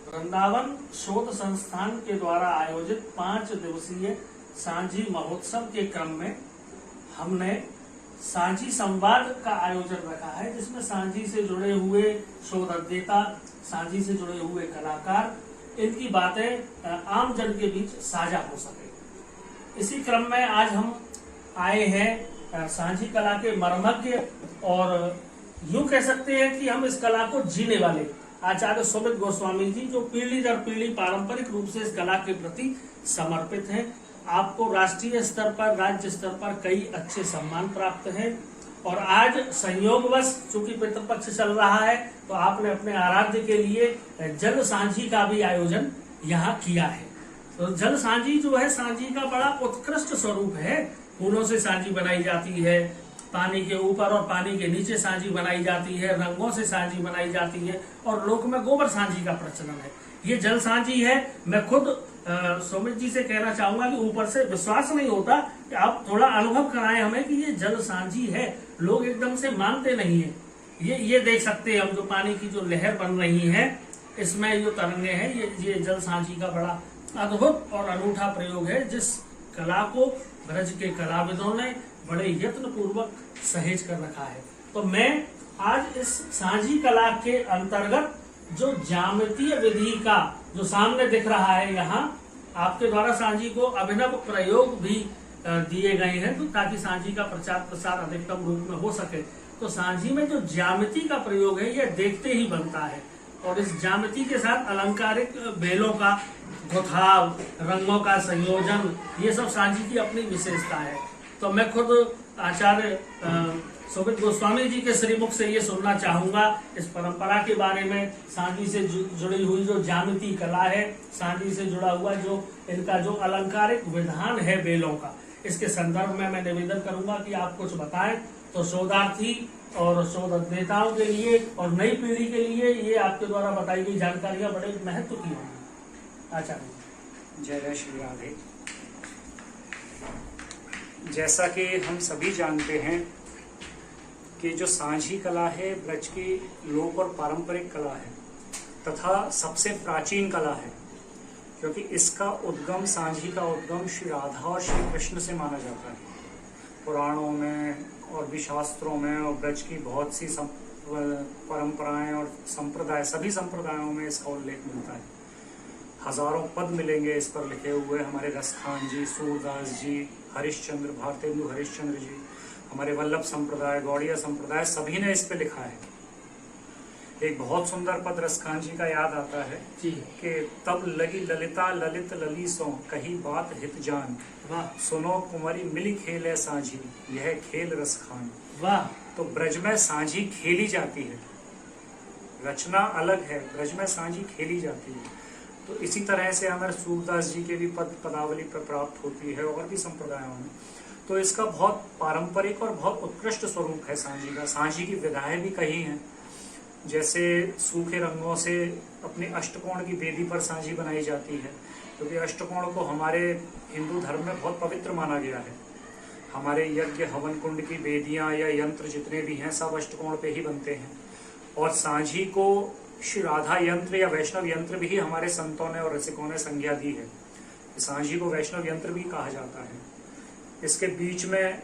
वृंदावन शोध संस्थान के द्वारा आयोजित 5 दिवसीय सांझी महोत्सव के क्रम में हमने सांझी संवाद का आयोजन रखा है, जिसमें सांझी से जुड़े हुए शोधकर्ता, सांझी से जुड़े हुए कलाकार, इनकी बातें आम जन के बीच साझा हो सके। इसी क्रम में आज हम आए हैं सांझी कला के मर्मज्ञ और यूं कह सकते हैं कि हम इस कला को जीने वाले आचार्य सुमित गोस्वामी जी, जो पीढ़ी दर पीढ़ी पारंपरिक रूप से इस कला के प्रति समर्पित हैं। आपको राष्ट्रीय स्तर पर, राज्य स्तर पर कई अच्छे सम्मान प्राप्त हैं और आज संयोगवश चूंकि पितृपक्ष चल रहा है तो आपने अपने आराध्य के लिए जल सांझी का भी आयोजन यहाँ किया है। तो जल सांझी जो है, सांझी का बड़ा उत्कृष्ट स्वरूप है। फूलों से सांझी बनाई जाती है, पानी के ऊपर और पानी के नीचे सांझी बनाई जाती है, रंगों से सांझी बनाई जाती है और लोक में गोबर सांझी का प्रचलन है। ये जल सांझी है। मैं खुद सुमित जी से कहना चाहूंगा कि ऊपर से विश्वास नहीं होता कि आप थोड़ा अनुभव कराएं हमें कि ये जल सांझी है। लोग एकदम से मानते नहीं है। ये देख सकते हैं हम, जो पानी की जो लहर बन रही है, इसमें जो तरंगे हैं, ये जल सांझी का बड़ा अद्भुत और अनूठा प्रयोग है, जिस कला को ब्रज के कलाविदों ने बड़े यत्न पूर्वक सहेज कर रखा है। तो मैं आज इस सांझी कला के अंतर्गत जो ज्यामितीय विधि का जो सामने दिख रहा है, यहाँ आपके द्वारा सांझी को अभिनव प्रयोग भी दिए गए हैं, तो ताकि सांझी का प्रचार प्रसार अधिकतम रूप में हो सके। तो सांझी में जो ज्यामिति का प्रयोग है, यह देखते ही बनता है और इस ज्यामिति के साथ अलंकारिक बेलों का गुथाव, रंगों का संयोजन, ये सब सांझी की अपनी विशेषता है। तो मैं खुद आचार्य सुमित गोस्वामी जी के श्रीमुख से ये सुनना चाहूंगा इस परंपरा के बारे में, सांझी से जुड़ी हुई जो ज्यामिति कला है, सांझी से जुड़ा हुआ जो इनका जो अलंकारिक विधान है बेलों का, इसके संदर्भ में मैं निवेदन करूंगा कि आप कुछ बताएं। तो शोधार्थी और शोधकर्ताओं के लिए और नई पीढ़ी के लिए ये आपके द्वारा बताई गई जानकारियां बड़े महत्व की होंगी। आचार्य। जय श्री राधे। जैसा कि हम सभी जानते हैं कि जो सांझी कला है ब्रज की लोक और पारंपरिक कला है तथा सबसे प्राचीन कला है, क्योंकि इसका उद्गम, सांझी का उद्गम श्री राधा और श्री कृष्ण से माना जाता है। पुराणों में और भी शास्त्रों में और ब्रज की बहुत सी परंपराएं और संप्रदाय, सभी संप्रदायों में इसका उल्लेख मिलता है। हजारों पद मिलेंगे इस पर लिखे हुए। हमारे रसखान जी, सूरदास जी, हरिश्चंद्र, भारतेंदु हरिश्चंद्र जी, हमारे वल्लभ संप्रदाय, गौड़िया संप्रदाय, सभी ने इस पे लिखा है। एक बहुत सुंदर पद रसखान जी का याद आता है कि तब लगी ललिता ललित ललीसों, कही बात हित जान, सुनो कुंवरी मिली खेल सांझी, यह खेल रसखान। वाह। तो ब्रज में सांझी खेली जाती है, रचना अलग है, ब्रज में सांझी खेली जाती है। तो इसी तरह से हमारे सूरदास जी के भी पदावली पर प्राप्त होती है और भी संप्रदायों में। तो इसका बहुत पारंपरिक और बहुत उत्कृष्ट स्वरूप है सांझी का। सांझी की विधाएं भी कही हैं, जैसे सूखे रंगों से अपने अष्टकोण की वेदी पर सांझी बनाई जाती है, क्योंकि अष्टकोण को हमारे हिंदू धर्म में बहुत पवित्र माना गया है। हमारे यज्ञ हवन कुंड की वेदियां या यंत्र जितने भी हैं, सब अष्टकोण पे ही बनते हैं। और सांझी को श्री राधा यंत्र या वैष्णव यंत्र भी हमारे संतों ने और रसिकों ने संज्ञा दी है। सांझी को वैष्णव यंत्र भी कहा जाता है। इसके बीच में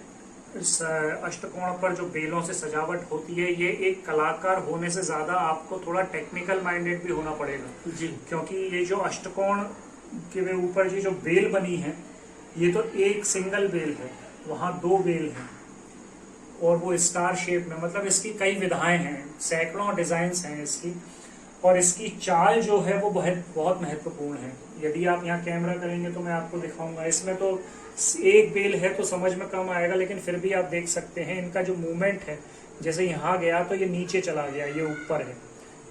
अष्टकोण पर जो बेलों से सजावट होती है, ये एक कलाकार होने से ज्यादा आपको थोड़ा टेक्निकल माइंडेड भी होना पड़ेगा जी, क्योंकि ये जो अष्टकोण के ऊपर जो बेल बनी है, ये तो एक सिंगल बेल है, वहां 2 बेल हैं और वो स्टार शेप में, मतलब इसकी कई विधाएं हैं, सैकड़ों डिजाइन्स हैं इसकी। और इसकी चाल जो है वो बहुत महत्वपूर्ण है। यदि आप यहाँ कैमरा करेंगे तो मैं आपको दिखाऊंगा। इसमें तो एक बेल है तो समझ में कम आएगा, लेकिन फिर भी आप देख सकते हैं इनका जो मूवमेंट है। जैसे यहाँ गया तो ये नीचे चला गया, ये ऊपर है,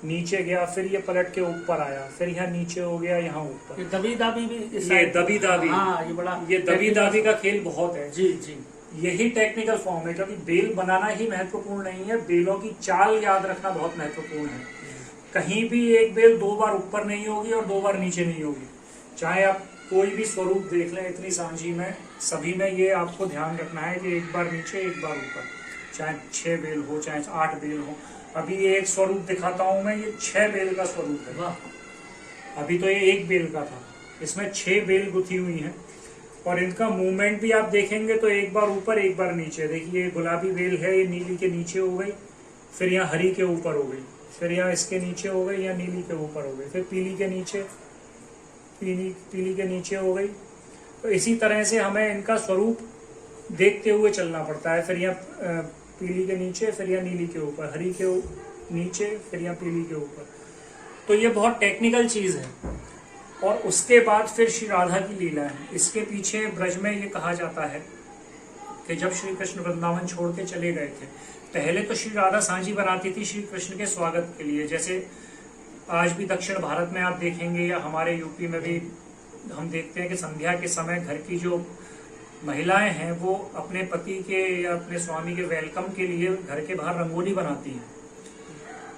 नीचे गया, फिर ये पलट के ऊपर आया, फिर यहाँ नीचे हो गया, यहाँ ऊपर। ये दबी दाबी भी, ये दबी दाबी, हाँ, ये दबी दाबी का खेल बहुत है जी जी। यही टेक्निकल फॉर्म है, क्योंकि बेल बनाना ही महत्वपूर्ण नहीं है, बेलों की चाल याद रखना बहुत महत्वपूर्ण है। कहीं भी एक बेल 2 बार ऊपर नहीं होगी और 2 बार नीचे नहीं होगी। चाहे आप कोई भी स्वरूप देख लें इतनी सांझी में, सभी में ये आपको ध्यान रखना है कि एक बार नीचे एक बार ऊपर, चाहे 6 बेल हो चाहे 8 बेल हो। अभी एक स्वरूप दिखाता हूं मैं, ये 6 बेल का स्वरूप है। अभी तो ये एक बेल का था, इसमें 6 बेल गुथी हुई हैं और इनका मूवमेंट भी आप देखेंगे तो एक बार ऊपर एक बार नीचे। देखिए गुलाबी बेल है, ये नीली के नीचे हो गई, फिर यहाँ हरी के ऊपर हो गई, फिर यहाँ इसके नीचे हो गई या नीली के ऊपर हो गई, फिर पीली के नीचे, पीली के नीचे हो गई। तो इसी तरह से हमें इनका स्वरूप देखते हुए चलना पड़ता है। फिर यहाँ पीली के नीचे, फिर यहाँ नीली के ऊपर, हरी के नीचे, फिर यहाँ पीली के ऊपर। तो ये बहुत टेक्निकल चीज है। और उसके बाद फिर श्री राधा की लीला है। इसके पीछे ब्रज में ये कहा जाता है कि जब श्री कृष्ण वृंदावन छोड़ के चले गए थे, पहले तो श्री राधा सांझी बनाती थी श्री कृष्ण के स्वागत के लिए। जैसे आज भी दक्षिण भारत में आप देखेंगे या हमारे यूपी में भी हम देखते हैं कि संध्या के समय घर की जो महिलाएं हैं वो अपने पति के या अपने स्वामी के वेलकम के लिए घर के बाहर रंगोली बनाती हैं।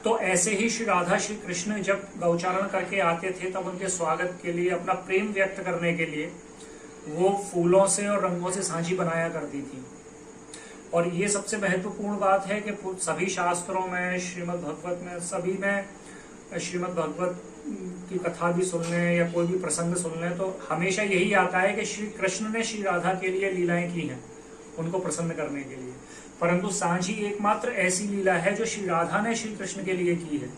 तो ऐसे ही श्री राधा श्री कृष्ण जब गौचारण करके आते थे तब उनके स्वागत के लिए, अपना प्रेम व्यक्त करने के लिए वो फूलों से और रंगों से सांझी बनाया करती थी। और ये सबसे महत्वपूर्ण बात है कि सभी शास्त्रों में, श्रीमद् भागवत में, सभी में, श्रीमद् भागवत की कथा भी सुन लें या कोई भी प्रसंग सुन लें तो हमेशा यही आता है कि श्री कृष्ण ने श्री राधा के लिए लीलाएं की हैं, उनको प्रसन्न करने के लिए। परंतु सांझी एकमात्र ऐसी लीला है जो श्री राधा ने श्री कृष्ण के लिए की है।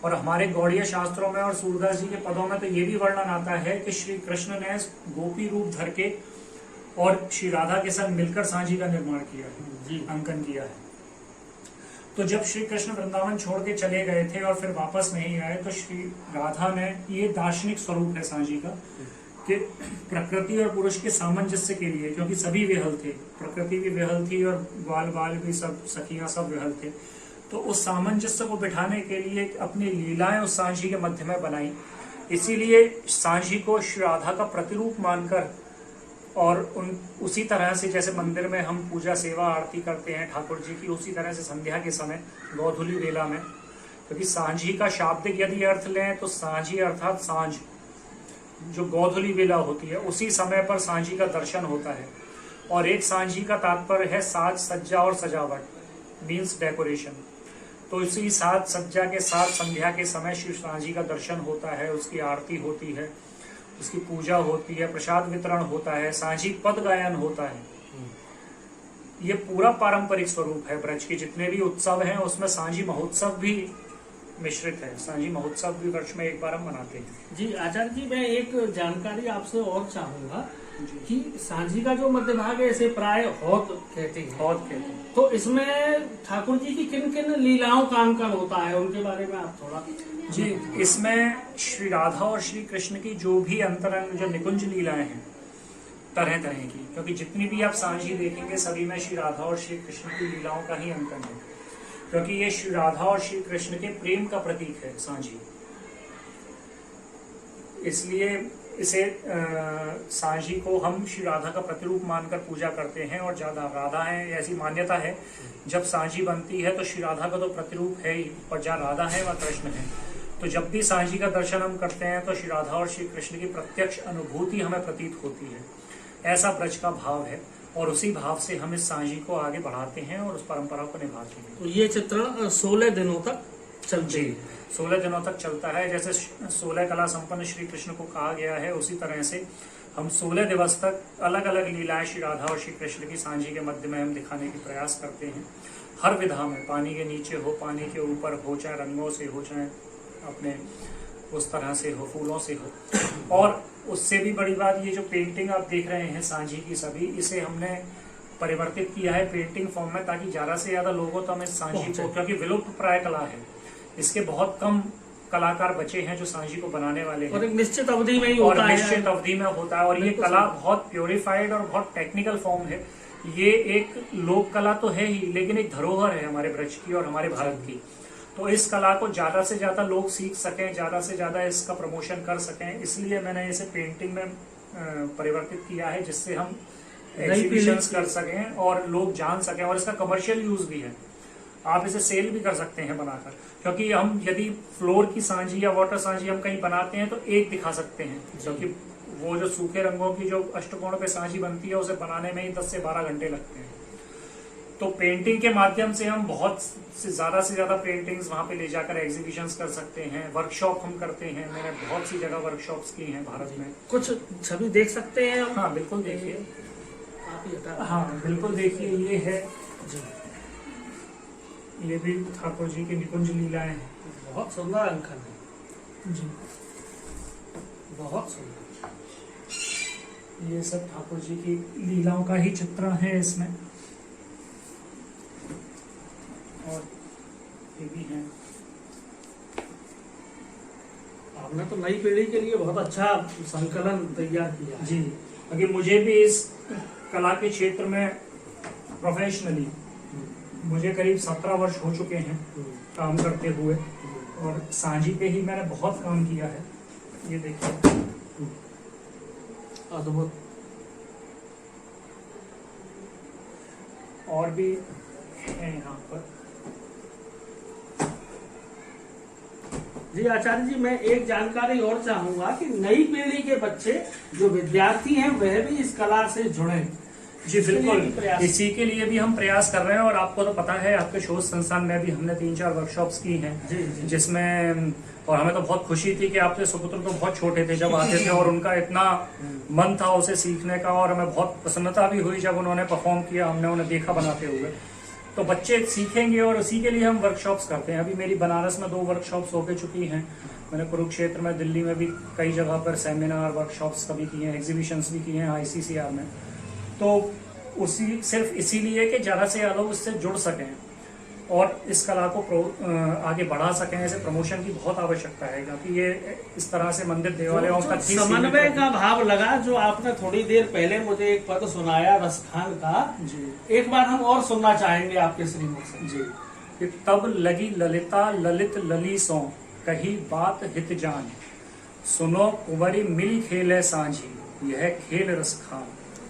और हमारे गौड़ीय शास्त्रों में और सूरदास जी के पदों में तो ये भी वर्णन आता है कि श्री कृष्ण ने गोपी रूप धर के और श्री राधा के साथ मिलकर सांझी का निर्माण किया है, अंकन किया है। तो जब श्री कृष्ण वृंदावन छोड़ के चले गए थे और फिर वापस नहीं आए तो श्री राधा ने, ये दार्शनिक स्वरूप है सांझी का, कि प्रकृति और पुरुष के सामंजस्य के लिए, क्योंकि सभी विहल थे, प्रकृति भी विहल थी और बाल बाल भी सब, सखियां सब विहल थे, तो उस सामंजस्य को बिठाने के लिए अपनी लीलाएं उस सांझी के मध्य में बनाई। इसीलिए सांझी को श्री राधा का प्रतिरूप मानकर और उसी तरह से जैसे मंदिर में हम पूजा सेवा आरती करते हैं ठाकुर जी की, उसी तरह से संध्या के समय गोधूली बेला में, क्योंकि सांझी का शाब्दिक यदि अर्थ लें तो सांझी अर्थात सांझ, जो गोधूली बेला होती है उसी समय पर सांझी का दर्शन होता है। और एक सांझी का तात्पर्य है साज सज्जा और सजावट, मीन्स डेकोरेशन। तो इसी साज सज्जा के साथ संध्या के समय श्री सांझी का दर्शन होता है, उसकी आरती होती है, उसकी पूजा होती है, प्रसाद वितरण होता है, सांझी पद गायन होता है। ये पूरा पारंपरिक स्वरूप है ब्रज के जितने भी उत्सव हैं उसमें सांझी महोत्सव भी मिश्रित है। सांझी महोत्सव भी वर्ष में एक बार हम मनाते हैं। जी आचार्य जी, मैं एक जानकारी आपसे और चाहूंगा कि सांझी का जो मध्य भाग है इसे प्राय हौत कहते हैं। हौत कहते हैं। तो इसमें ठाकुर जी की किन किन लीलाओं का अंकन होता है, उनके बारे में आप थोड़ा। जी, इसमें श्री राधा और श्री कृष्ण की जो भी अंतरंग जो निकुंज लीलाएं हैं तरह तरह की, क्योंकि जितनी भी आप सांझी देखेंगे सभी में श्री राधा और श्री कृष्ण की लीलाओं का ही अंकन है, क्योंकि ये श्री राधा और श्री कृष्ण के प्रेम का प्रतीक है सांझी। इसलिए इसे सांझी को हम श्री राधा का प्रतिरूप मानकर पूजा करते हैं। और ज्यादा राधा है ऐसी मान्यता है, जब सांझी बनती है तो श्री राधा का तो प्रतिरूप है ही, और जहाँ राधा है वह कृष्ण है। तो जब भी सांझी का दर्शन हम करते हैं तो श्री राधा और श्री कृष्ण की प्रत्यक्ष अनुभूति हमें प्रतीत होती है। ऐसा ब्रज का भाव है और उसी भाव से हम इस सांझी को आगे बढ़ाते हैं और उस परंपरा को निभाते हैं। तो ये चित्रण 16 दिनों तक चलती है। 16 दिनों तक चलता है। जैसे 16 कला संपन्न श्री कृष्ण को कहा गया है, उसी तरह से हम 16 दिवस तक अलग अलग लीलाएं श्री राधा और श्री कृष्ण की सांझी के मध्य में हम दिखाने की प्रयास करते हैं। हर विधा में, पानी के नीचे हो, पानी के ऊपर हो, चाहे रंगों से हो, चाहे अपने उस तरह से हो, फूलों से हो। और उससे भी बड़ी बात, ये जो पेंटिंग आप देख रहे हैं सांझी की सभी, इसे हमने परिवर्तित किया है पेंटिंग फॉर्म में, ताकि ज्यादा से ज्यादा लोगों तक इस सांझी को, क्योंकि विलुप्त प्राय कला है, इसके बहुत कम कलाकार बचे हैं जो सांझी को बनाने वाले हैं। और एक निश्चित अवधि में ही होता है। निश्चित अवधि में होता है। और ये कला बहुत प्योरीफाइड और बहुत टेक्निकल फॉर्म है। ये एक लोक कला तो है ही, लेकिन एक धरोहर है हमारे ब्रज की और हमारे भारत की। तो इस कला को ज्यादा से ज्यादा लोग सीख सकें, ज्यादा से ज्यादा इसका प्रमोशन कर सकें, इसलिए मैंने इसे पेंटिंग में परिवर्तित किया है, जिससे हम एग्जीबिशंस कर सकें और लोग जान सकें। और इसका कमर्शियल यूज भी है, आप इसे सेल भी कर सकते हैं बनाकर, क्योंकि हम यदि फ्लोर की सांझी या वाटर सांझी हम कहीं बनाते हैं तो एक दिखा सकते हैं, क्योंकि वो जो सूखे रंगों की जो अष्टकोण पे सांझी बनती है उसे बनाने में ही 10 से 12 घंटे लगते हैं। तो पेंटिंग के माध्यम से हम बहुत से ज्यादा पेंटिंग्स वहाँ पे ले जाकर एग्जीबिशंस कर सकते हैं, वर्कशॉप हम करते हैं। मैंने बहुत सी जगह वर्कशॉप्स की हैं भारत में। कुछ छवि देख सकते हैं हम? हाँ बिल्कुल देखिए। आप ही हटा। हाँ बिल्कुल देखिए, ये है जी, ये भी ठाकुर जी की निकुंज लीलाएं हैं। बहुत सुंदर अंकन है जी, बहुत सुंदर। ये सब ठाकुर जी की लीलाओं का ही चित्रण है इसमें। और ये भी है। आपने तो नई पीढ़ी के लिए बहुत अच्छा संकलन तैयार किया है। जी, क्योंकि मुझे भी इस कला के क्षेत्र में प्रोफेशनली मुझे करीब 17 वर्ष हो चुके हैं काम करते हुए, और सांझी पे ही मैंने बहुत काम किया है। ये देखिए, अद्भुत। और भी है यहाँ पर। जी आचार्य जी, मैं एक जानकारी और चाहूंगा कि नई पीढ़ी के बच्चे जो विद्यार्थी हैं वह भी इस कला से जुड़े। जी इसके लिए भी बिल्कुल, प्रयास- इसी के लिए भी हम प्रयास कर रहे हैं। और आपको तो पता है, आपके शोध संस्थान में भी हमने 3-4 वर्कशॉप्स की हैं, जी जी जिसमें, और हमें तो बहुत खुशी थी कि आपके सुपुत्र तो बहुत छोटे थे जब आते थे, और उनका इतना मन था उसे सीखने का, और हमें बहुत प्रसन्नता भी हुई जब उन्होंने परफॉर्म किया, हमने उन्हें देखा बनाते हुए। तो बच्चे सीखेंगे, और उसी के लिए हम वर्कशॉप्स करते हैं। अभी मेरी बनारस में 2 वर्कशॉप्स होके चुकी हैं। मैंने कुरुक्षेत्र में, दिल्ली में भी कई जगह पर सेमिनार वर्कशॉप्स कभी किए हैं, एग्जीबिशंस भी किए हैं ICCR में। तो उसी सिर्फ इसीलिए कि ज़्यादा से ज़्यादा लोग इससे जुड़ सकें और इस कला को आगे बढ़ा सकें। ऐसे प्रमोशन की बहुत आवश्यकता है, क्योंकि ये इस तरह से मंदिर देवालयों जो तक ही समन्वय सीमित का भाव लगा, जो आपने थोड़ी देर पहले मुझे एक पद सुनाया रसखान का, है। जी एक बार हम और सुनना चाहेंगे आपके श्रीमुख से। जी, कि तब लगी ललिता ललित लली सो, कही बात हित जान, सुनो कुंवरी मिली खेले सांझी, यह खेल रसखान।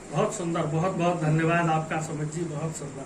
बहुत सुंदर, बहुत बहुत धन्यवाद आपका सुमित जी, बहुत सुंदर।